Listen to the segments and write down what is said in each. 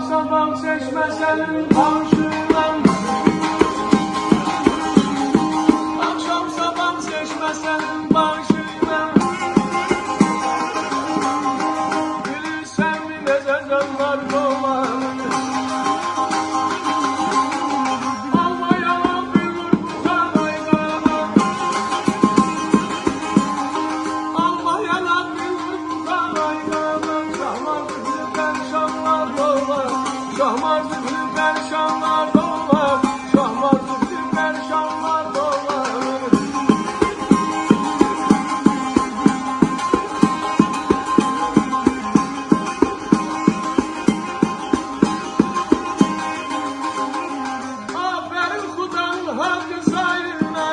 sabah çeşme senin karşından. Akşam sabah çeşme senin başından. Bilirsen mi ne cezalar dolanır. Olmayan bilir bu kanaydan. Olmayan bilir bu kanaydan. Şahmar zühlü perşanlar dolar. Şahmar zühlü perşanlar dolar. Aferin Xudan hakkı sayına.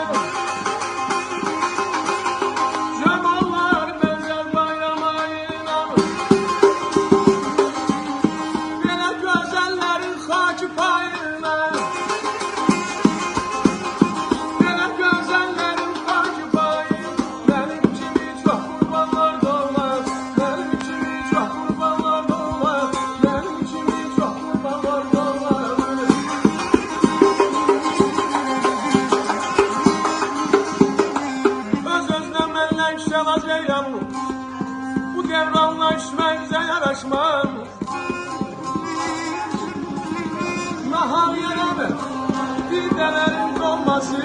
Cemallar benzer bayramayına. Belə gözəllərin xaki payına. Belə gözəllərin xaki payına. Mənim kimi çox qurbanlar dolar. Mənim kimi çox qurbanlar dolar. Mənim kimi çox qurbanlar dolar. Öz-özünə məndən şəlac eyrəm. Bu devranla işməyizə yaraşmam. Nahal yereme bir delerin dolması.